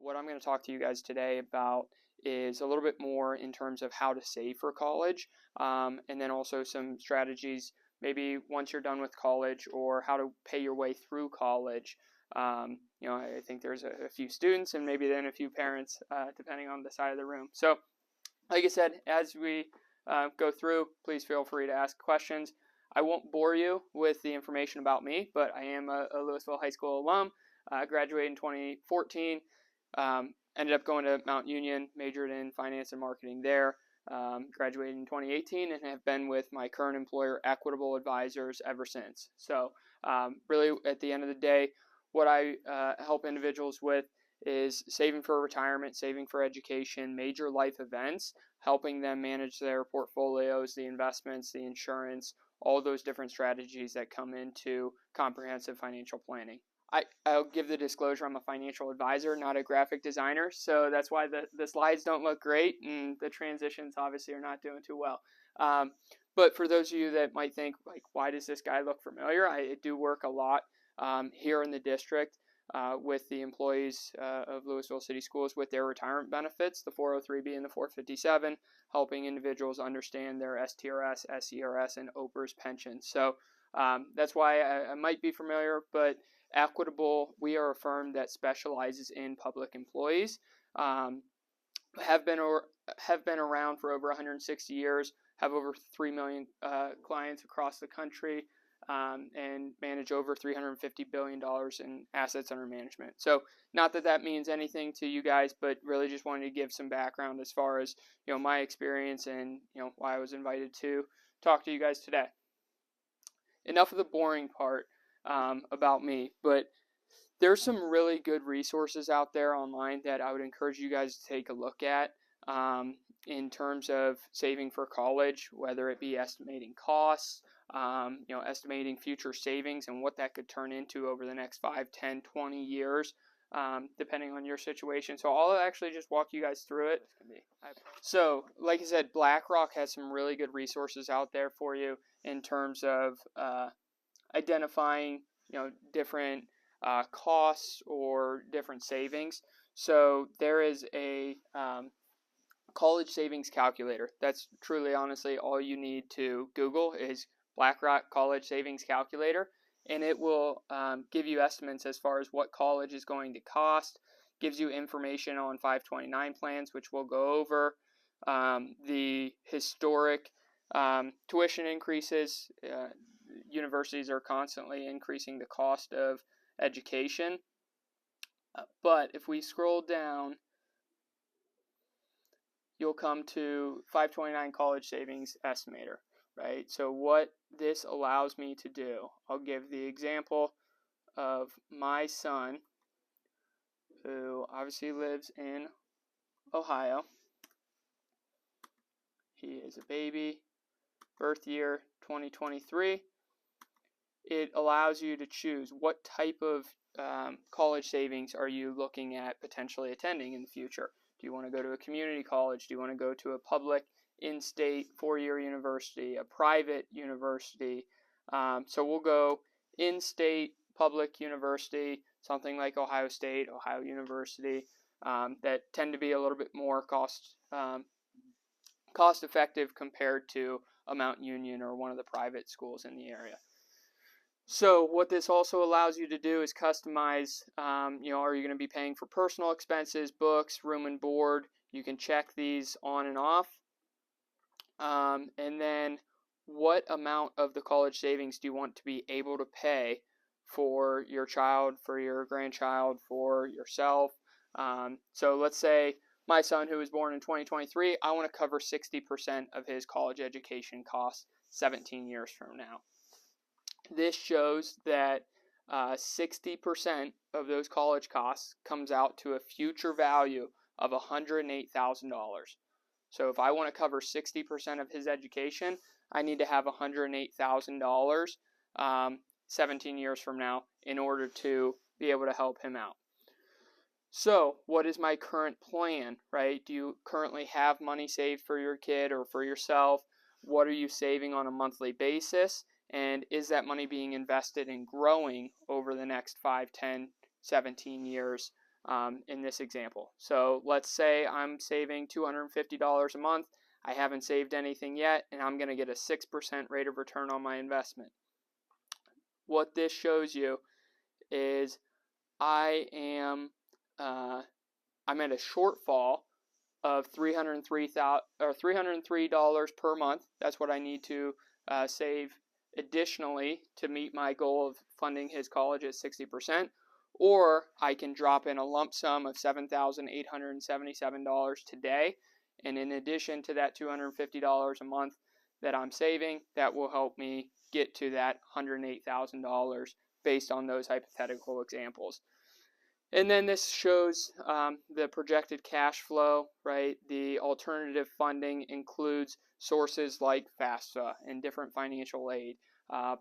what I'm going to talk to you guys today about is a little bit more in terms of how to save for college, and then also some strategies maybe once you're done with college, or how to pay your way through college. I think there's a few students and maybe then a few parents, depending on the side of the room. So, like I said, as we go through, please feel free to ask questions. I won't bore you with the information about me, but I am a Louisville High School alum. Graduated in 2014. Ended up going to Mount Union, majored in finance and marketing there. Graduated in 2018 and have been with my current employer, Equitable Advisors, ever since. So really, at the end of the day, what I help individuals with is saving for retirement, saving for education, major life events, helping them manage their portfolios, the investments, the insurance, all those different strategies that come into comprehensive financial planning. I'll give the disclosure, I'm a financial advisor, not a graphic designer, so that's why the slides don't look great, and the transitions obviously are not doing too well. But for those of you that might think, like, why does this guy look familiar? I do work a lot here in the district with the employees of Louisville City Schools with their retirement benefits, the 403B and the 457, helping individuals understand their STRS, SERS, and OPERS pensions. So that's why I might be familiar, but Equitable, we are a firm that specializes in public employees, have been around for over 160 years, have over 3 million clients across the country, and manage over $350 billion in assets under management. So not that means anything to you guys, but really just wanted to give some background as far as my experience and why I was invited to talk to you guys today. Enough of the boring part about me, but there's some really good resources out there online that I would encourage you guys to take a look at in terms of saving for college, whether it be estimating costs, estimating future savings and what that could turn into over the next 5, 10, 20 years, depending on your situation. So I'll actually just walk you guys through it. So, like I said, BlackRock has some really good resources out there for you in terms of identifying, different costs or different savings. So there is a college savings calculator. That's truly, honestly, all you need to Google is BlackRock College Savings Calculator, and it will give you estimates as far as what college is going to cost, gives you information on 529 plans, which we'll go over, the historic tuition increases. Universities are constantly increasing the cost of education. But if we scroll down, you'll come to 529 College Savings Estimator, right? So what this allows me to do, I'll give the example of my son, who obviously lives in Ohio. He is a baby, birth year 2023. It allows you to choose what type of college savings are you looking at potentially attending in the future. Do you want to go to a community college? Do you want to go to a public in-state 4-year university, a private university? So we'll go in-state public university, something like Ohio State, Ohio University, that tend to be a little bit more cost effective compared to a Mount Union or one of the private schools in the area. So what this also allows you to do is customize, are you going to be paying for personal expenses, books, room and board? You can check these on and off. And then what amount of the college savings do you want to be able to pay for your child, for your grandchild, for yourself? So let's say my son, who was born in 2023, I want to cover 60% of his college education costs 17 years from now. This shows that 60% of those college costs comes out to a future value of $108,000. So if I want to cover 60% of his education, I need to have $108,000 17 years from now in order to be able to help him out. So what is my current plan, right? Do you currently have money saved for your kid or for yourself? What are you saving on a monthly basis? And is that money being invested in growing over the next 5, 10, 17 years in this example. So let's say I'm saving $250 a month. I haven't saved anything yet, and I'm going to get a 6% rate of return on my investment. What this shows you is I'm at a shortfall of $303 per month. That's what I need to save additionally to meet my goal of funding his college at 60%. Or I can drop in a lump sum of $7,877 today. And in addition to that $250 a month that I'm saving, that will help me get to that $108,000 based on those hypothetical examples. And then this shows the projected cash flow, right? The alternative funding includes sources like FAFSA and different financial aid,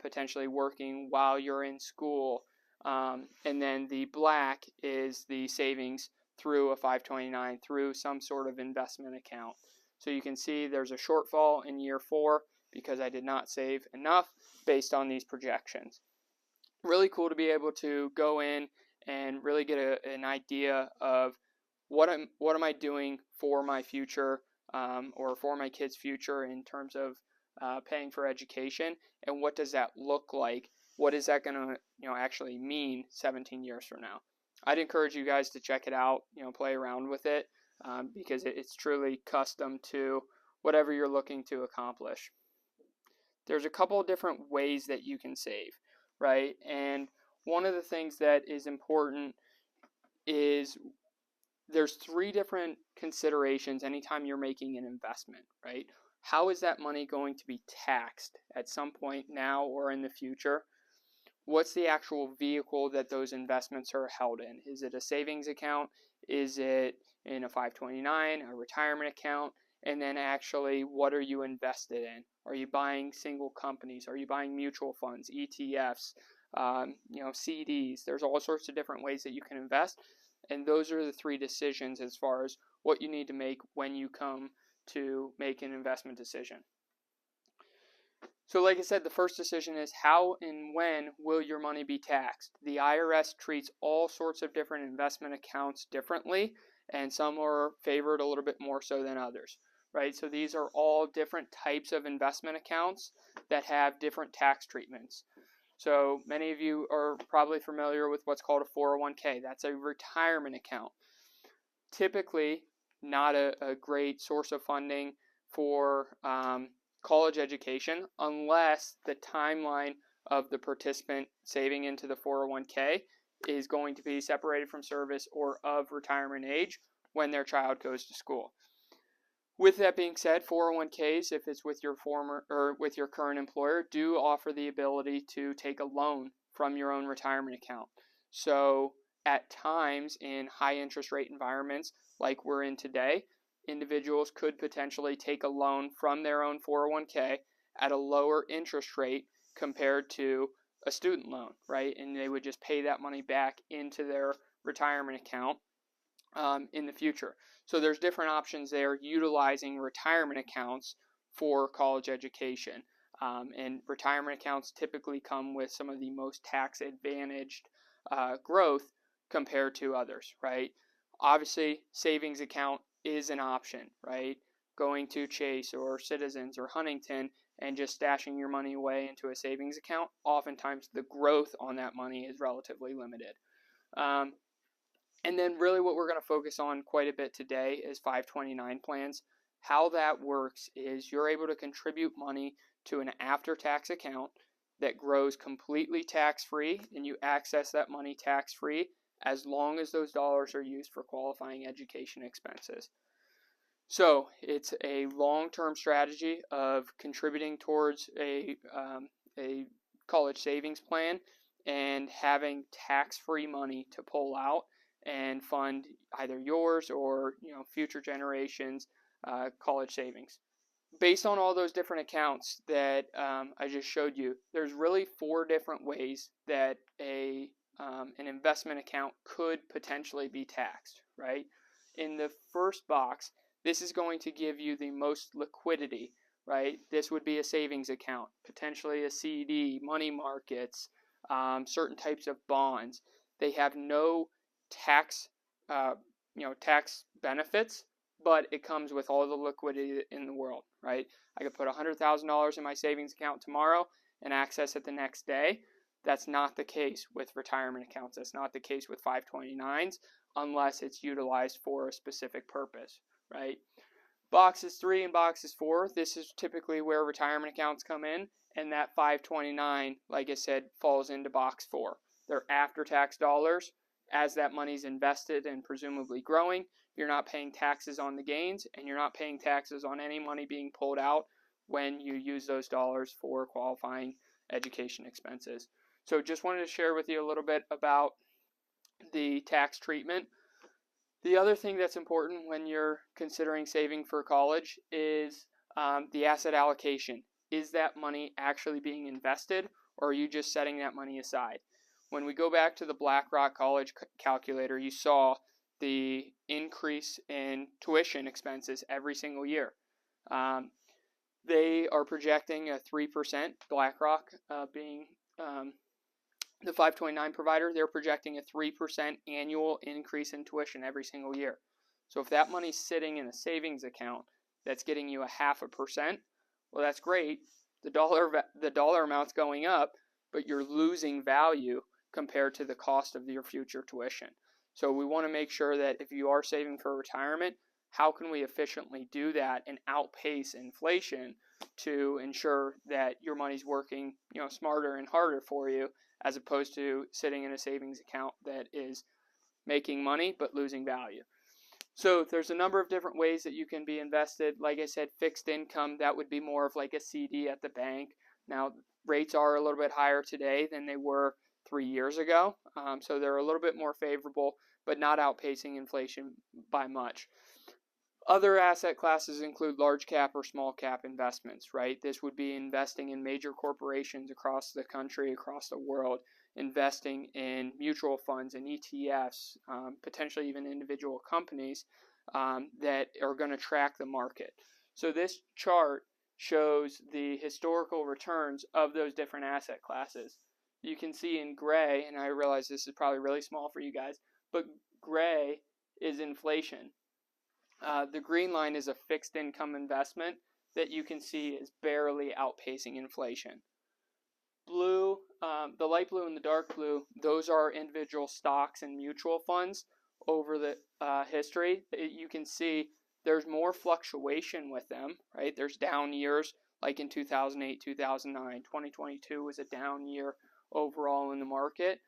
potentially working while you're in school. And then the black is the savings through a 529, through some sort of investment account. So you can see there's a shortfall in year 4 because I did not save enough based on these projections. Really cool to be able to go in and really get an idea of what am I doing for my future or for my kids' future in terms of paying for education, and what does that look like? What is that going to actually mean 17 years from now? I'd encourage you guys to check it out, play around with it because it's truly custom to whatever you're looking to accomplish. There's a couple of different ways that you can save, right? And one of the things that is important is there's 3 different considerations anytime you're making an investment, right? How is that money going to be taxed at some point now or in the future? What's the actual vehicle that those investments are held in? Is it a savings account? Is it in a 529, a retirement account? And then actually, what are you invested in? Are you buying single companies? Are you buying mutual funds, ETFs, CDs? There's all sorts of different ways that you can invest. And those are the 3 decisions as far as what you need to make when you come to make an investment decision. So like I said, the first decision is how and when will your money be taxed? The IRS treats all sorts of different investment accounts differently, and some are favored a little bit more so than others, right? So these are all different types of investment accounts that have different tax treatments. So many of you are probably familiar with what's called a 401k. That's a retirement account. Typically not a great source of funding for college education unless the timeline of the participant saving into the 401k is going to be separated from service or of retirement age when their child goes to school. With that being said, 401ks, if it's with your former or with your current employer, do offer the ability to take a loan from your own retirement account. So at times in high interest rate environments like we're in today, individuals could potentially take a loan from their own 401k at a lower interest rate compared to a student loan, right? And they would just pay that money back into their retirement account in the future. So there's different options there utilizing retirement accounts for college education. And retirement accounts typically come with some of the most tax advantaged growth compared to others, right? Obviously, savings account is an option, right? Going to Chase or Citizens or Huntington and just stashing your money away into a savings account, oftentimes the growth on that money is relatively limited. And then really what we're going to focus on quite a bit today is 529 plans. How that works is you're able to contribute money to an after-tax account that grows completely tax-free, and you access that money tax-free as long as those dollars are used for qualifying education expenses. So it's a long-term strategy of contributing towards a college savings plan and having tax-free money to pull out and fund either yours or future generations' college savings. Based on all those different accounts that I just showed you, there's really 4 different ways that an investment account could potentially be taxed, right? In the first box, this is going to give you the most liquidity, right? This would be a savings account, potentially a CD, money markets, certain types of bonds. They have no tax tax benefits, but it comes with all the liquidity in the world, right? I could put $100,000 in my savings account tomorrow and access it the next day. That's not the case with retirement accounts. That's not the case with 529s unless it's utilized for a specific purpose, right? Boxes 3 and boxes 4, this is typically where retirement accounts come in, and that 529, like I said, falls into box 4. They're after-tax dollars. As that money's invested and presumably growing, you're not paying taxes on the gains, and you're not paying taxes on any money being pulled out when you use those dollars for qualifying education expenses. So just wanted to share with you a little bit about the tax treatment. The other thing that's important when you're considering saving for college is the asset allocation. Is that money actually being invested, or are you just setting that money aside? When we go back to the BlackRock College Calculator, you saw the increase in tuition expenses every single year. They are projecting a 3%, BlackRock being the 529 provider, they're projecting a 3% annual increase in tuition every single year. So if that money's sitting in a savings account that's getting you a 0.5%, well, that's great. The dollar amount's going up, but you're losing value compared to the cost of your future tuition. So we want to make sure that if you are saving for retirement, how can we efficiently do that and outpace inflation to ensure that your money's working, smarter and harder for you, as opposed to sitting in a savings account that is making money but losing value. So there's a number of different ways that you can be invested. Like I said, fixed income, that would be more of like a CD at the bank. Now, rates are a little bit higher today than they were 3 years ago. So they're a little bit more favorable, but not outpacing inflation by much. Other asset classes include large cap or small cap investments, right? This would be investing in major corporations across the country, across the world, investing in mutual funds and ETFs, potentially even individual companies that are going to track the market. So this chart shows the historical returns of those different asset classes. You can see in gray, and I realize this is probably really small for you guys, but gray is inflation. The green line is a fixed income investment that you can see is barely outpacing inflation. Blue, the light blue and the dark blue, those are individual stocks and mutual funds over the history. You can see there's more fluctuation with them, right? There's down years like in 2008, 2009. 2022 was a down year overall in the market.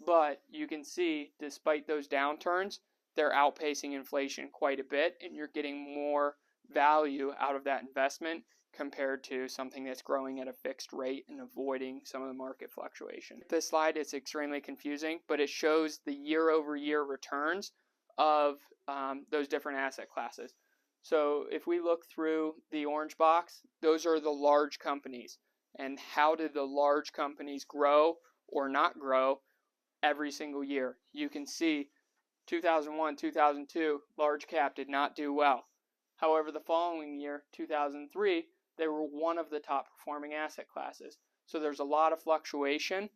But you can see, despite those downturns, they're outpacing inflation quite a bit, and you're getting more value out of that investment compared to something that's growing at a fixed rate and avoiding some of the market fluctuation. This slide is extremely confusing, but it shows the year-over-year returns of those different asset classes. So if we look through the orange box, those are the large companies. And how did the large companies grow or not grow every single year? You can see 2001, 2002, large cap did not do well. However, the following year, 2003, they were one of the top performing asset classes. So there's a lot of fluctuation.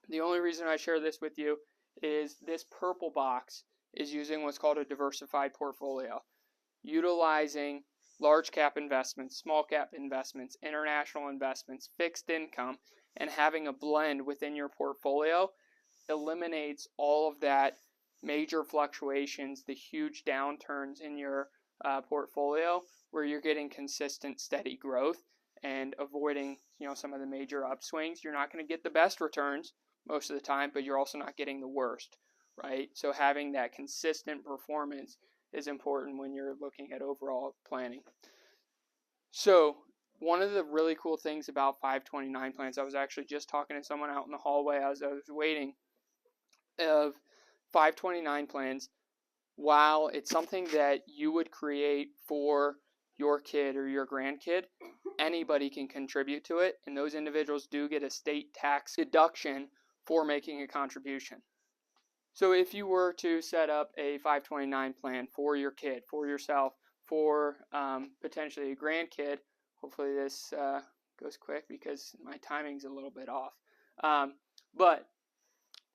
The only reason I share this with you is this purple box is using what's called a diversified portfolio, utilizing large cap investments, small cap investments, international investments, fixed income, and having a blend within your portfolio eliminates all of that major fluctuations, the huge downturns in your portfolio, where you're getting consistent, steady growth and avoiding, some of the major upswings. You're not going to get the best returns most of the time, but you're also not getting the worst, right? So having that consistent performance is important when you're looking at overall planning. So one of the really cool things about 529 plans, I was actually just talking to someone out in the hallway as I was waiting, of 529 plans, while it's something that you would create for your kid or your grandkid, anybody can contribute to it, and those individuals do get a state tax deduction for making a contribution. So if you were to set up a 529 plan for your kid, for yourself, for potentially a grandkid, hopefully this goes quick because my timing's a little bit off, but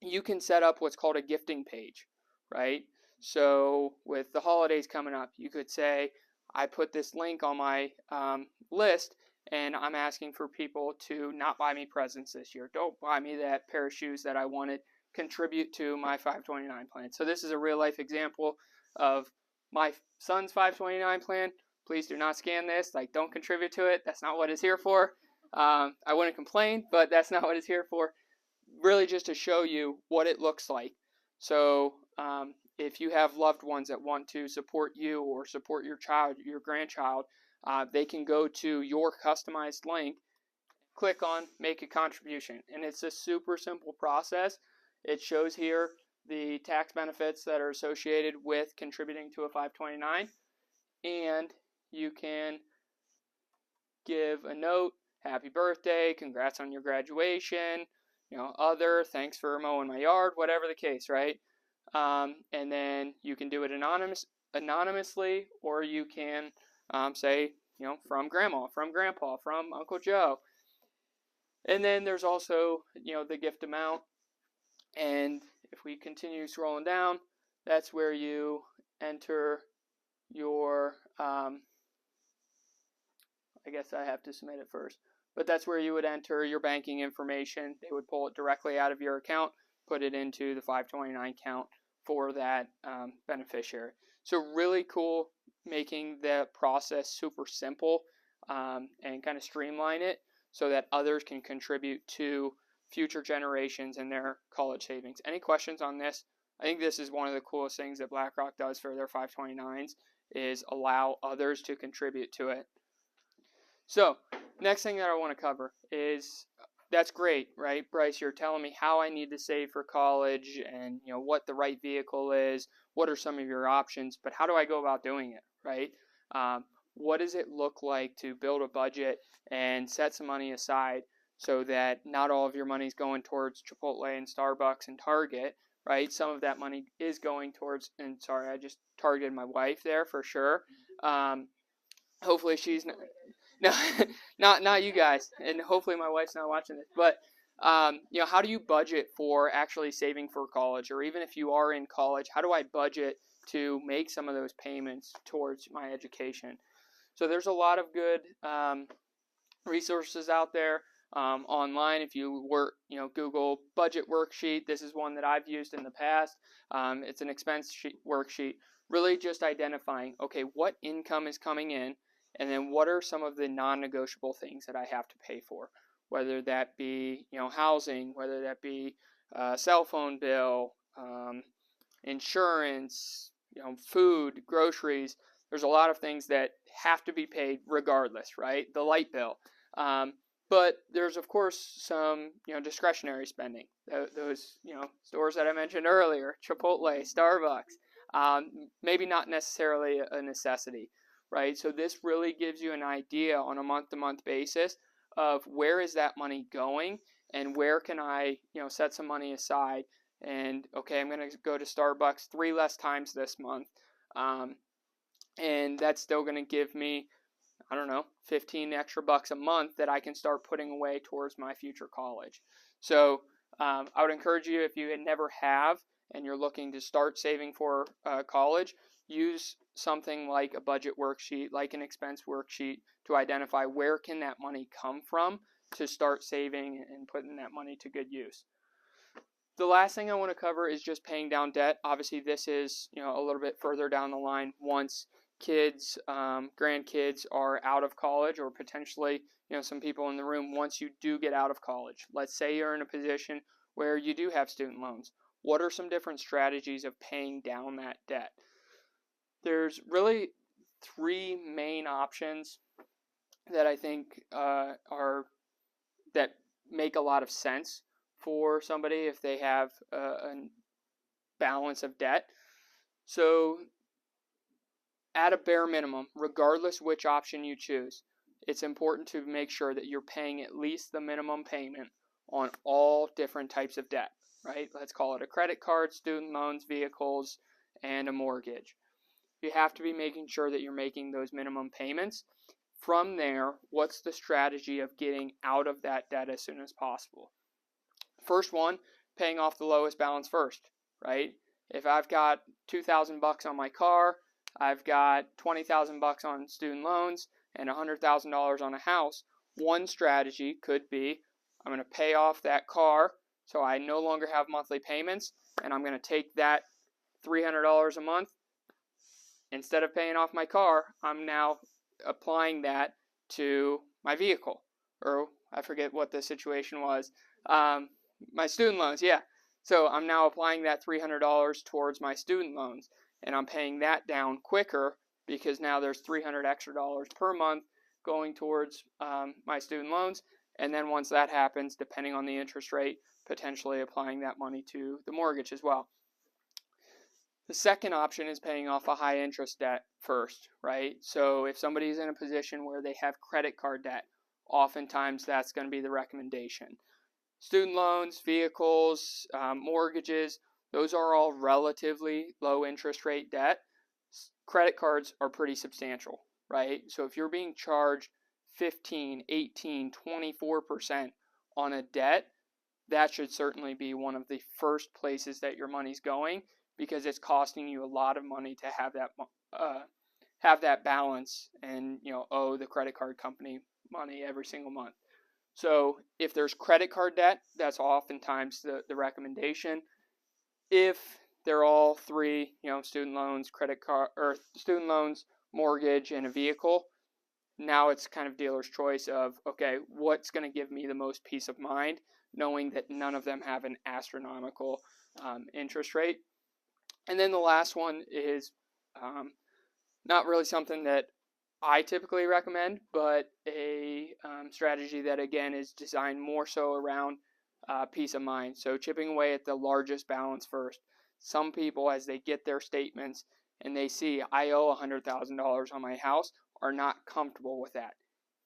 you can set up what's called a gifting page, right? So with the holidays coming up, you could say, I put this link on my list, and I'm asking for people to not buy me presents this year. Don't buy me that pair of shoes that I wanted. Contribute to my 529 plan. So this is a real life example of my son's 529 plan. Please do not scan this. Like, don't contribute to it. That's not what it's here for. I wouldn't complain, but that's not what it's here for. Really just to show you what it looks like. So if you have loved ones that want to support you or support your child, your grandchild, they can go to your customized link, click on make a contribution. And it's a super simple process. It shows here the tax benefits that are associated with contributing to a 529. And you can give a note, happy birthday, congrats on your graduation, other, thanks for mowing my yard, whatever the case, right? And then you can do it anonymously, or you can say, from grandma, from grandpa, from Uncle Joe. And then there's also, the gift amount. And if we continue scrolling down, that's where you enter your, I guess I have to submit it first, but that's where you would enter your banking information. They would pull it directly out of your account, put it into the 529 account for that beneficiary. So really cool, making the process super simple and kind of streamline it so that others can contribute to future generations and their college savings. Any questions on this? I think this is one of the coolest things that BlackRock does for their 529s is allow others to contribute to it. So next thing that I want to cover is, that's great, right, Bryce? You're telling me how I need to save for college and what the right vehicle is, what are some of your options, but how do I go about doing it, right? What does it look like to build a budget and set some money aside so that not all of your money is going towards Chipotle and Starbucks and Target, right? Some of that money is going towards, and sorry, I just targeted my wife there for sure. Hopefully she's not you guys, and hopefully my wife's not watching this. But how do you budget for actually saving for college, or even if you are in college, how do I budget to make some of those payments towards my education? So there's a lot of good resources out there online. If you Google budget worksheet, this is one that I've used in the past. It's an expense worksheet, really just identifying, okay, what income is coming in, and then what are some of the non-negotiable things that I have to pay for, whether that be housing, whether that be cell phone bill, insurance, food, groceries. There's a lot of things that have to be paid regardless, right? The light bill. But there's of course some discretionary spending. Those stores that I mentioned earlier, Chipotle, Starbucks, maybe not necessarily a necessity. Right? So this really gives you an idea on a month-to-month basis of where is that money going and where can I, set some money aside. And okay, I'm going to go to Starbucks 3 less times this month. And that's still going to give me, 15 extra bucks a month that I can start putting away towards my future college. So I would encourage you, if you never have and you're looking to start saving for college, use something like a budget worksheet, like an expense worksheet, to identify where can that money come from to start saving and putting that money to good use. The last thing I want to cover is just paying down debt. Obviously, this is a little bit further down the line once kids, grandkids are out of college, or potentially some people in the room, once you do get out of college. Let's say you're in a position where you do have student loans. What are some different strategies of paying down that debt? There's really 3 main options that I think that make a lot of sense for somebody if they have a balance of debt. So at a bare minimum, regardless which option you choose, it's important to make sure that you're paying at least the minimum payment on all different types of debt, right? Let's call it a credit card, student loans, vehicles, and a mortgage. You have to be making sure that you're making those minimum payments. From there, what's the strategy of getting out of that debt as soon as possible? First one, paying off the lowest balance first, right? if I've got $2,000 on my car, I've got $20,000 on student loans, and $100,000 on a house, one strategy could be I'm going to pay off that car so I no longer have monthly payments, and I'm going to take that $300 a month. Instead of paying off my car, I'm now applying that to my vehicle, or I forget what the situation was. My student loans, yeah. So I'm now applying that $300 towards my student loans, and I'm paying that down quicker because now there's $300 extra per month going towards my student loans. And then once that happens, depending on the interest rate, potentially applying that money to the mortgage as well. The second option is paying off a high interest debt first, right? So if somebody's in a position where they have credit card debt, oftentimes that's going to be the recommendation. Student loans, vehicles, mortgages, those are all relatively low interest rate debt. Credit cards are pretty substantial, right? So if you're being charged 15, 18, 24% on a debt, that should certainly be one of the first places that your money's going, because it's costing you a lot of money to have that balance and owe the credit card company money every single month. So if there's credit card debt, that's oftentimes the recommendation. If they're all three, student loans, credit card, or student loans, mortgage, and a vehicle, now it's kind of dealer's choice of, okay, what's going to give me the most peace of mind, knowing that none of them have an astronomical interest rate. And then the last one is not really something that I typically recommend, but a strategy that, again, is designed more so around peace of mind. So chipping away at the largest balance first. Some people, as they get their statements and they see I owe $100,000 on my house, are not comfortable with that.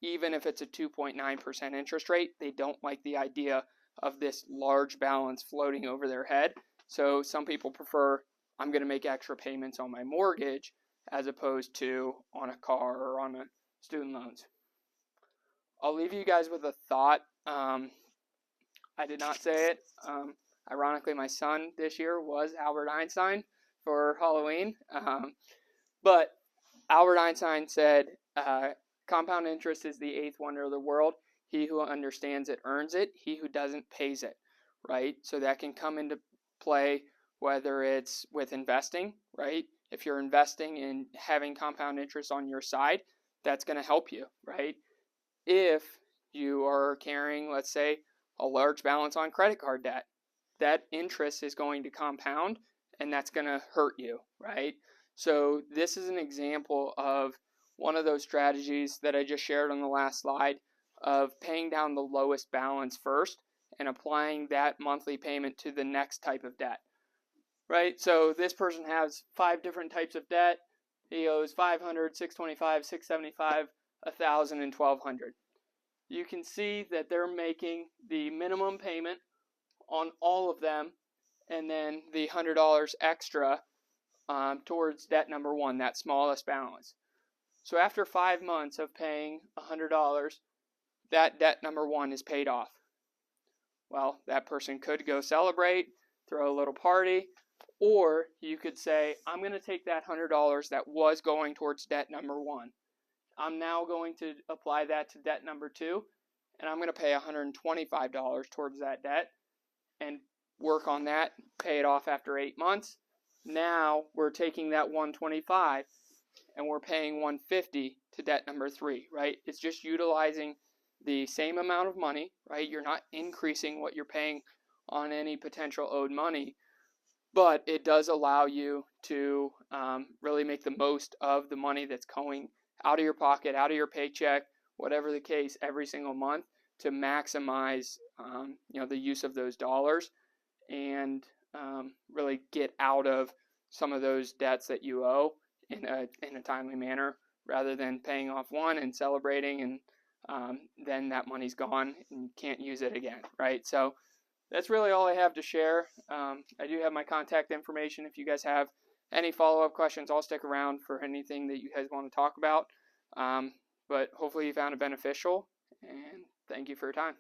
Even if it's a 2.9% interest rate, they don't like the idea of this large balance floating over their head. So some people prefer, I'm going to make extra payments on my mortgage as opposed to on a car or on a student loans. I'll leave you guys with a thought. I did not say it. Ironically, my son this year was Albert Einstein for Halloween. But Albert Einstein said, compound interest is the eighth wonder of the world. He who understands it earns it. He who doesn't pays it, right? So that can come into play whether it's with investing, right? If you're investing and having compound interest on your side, that's going to help you, right? If you are carrying, let's say, a large balance on credit card debt, that interest is going to compound and that's going to hurt you, right? So this is an example of one of those strategies that I just shared on the last slide of paying down the lowest balance first and applying that monthly payment to the next type of debt. Right, so this person has 5 different types of debt. He owes $500, $625, $675, $1,000, and $1,200. You can see that they're making the minimum payment on all of them, and then the $100 extra towards debt number 1, that smallest balance. So after 5 months of paying $100, that debt number 1 is paid off. Well, that person could go celebrate, throw a little party. Or you could say, I'm going to take that $100 that was going towards debt number 1. I'm now going to apply that to debt number 2, and I'm going to pay $125 towards that debt and work on that, pay it off after 8 months. Now we're taking that $125 and we're paying $150 to debt number 3, right? It's just utilizing the same amount of money, right? You're not increasing what you're paying on any potential owed money. But it does allow you to really make the most of the money that's going out of your pocket, out of your paycheck, whatever the case, every single month to maximize the use of those dollars and really get out of some of those debts that you owe in a timely manner, rather than paying off one and celebrating and then that money's gone and you can't use it again, right? So that's really all I have to share. I do have my contact information. If you guys have any follow-up questions, I'll stick around for anything that you guys want to talk about. But hopefully you found it beneficial, and thank you for your time.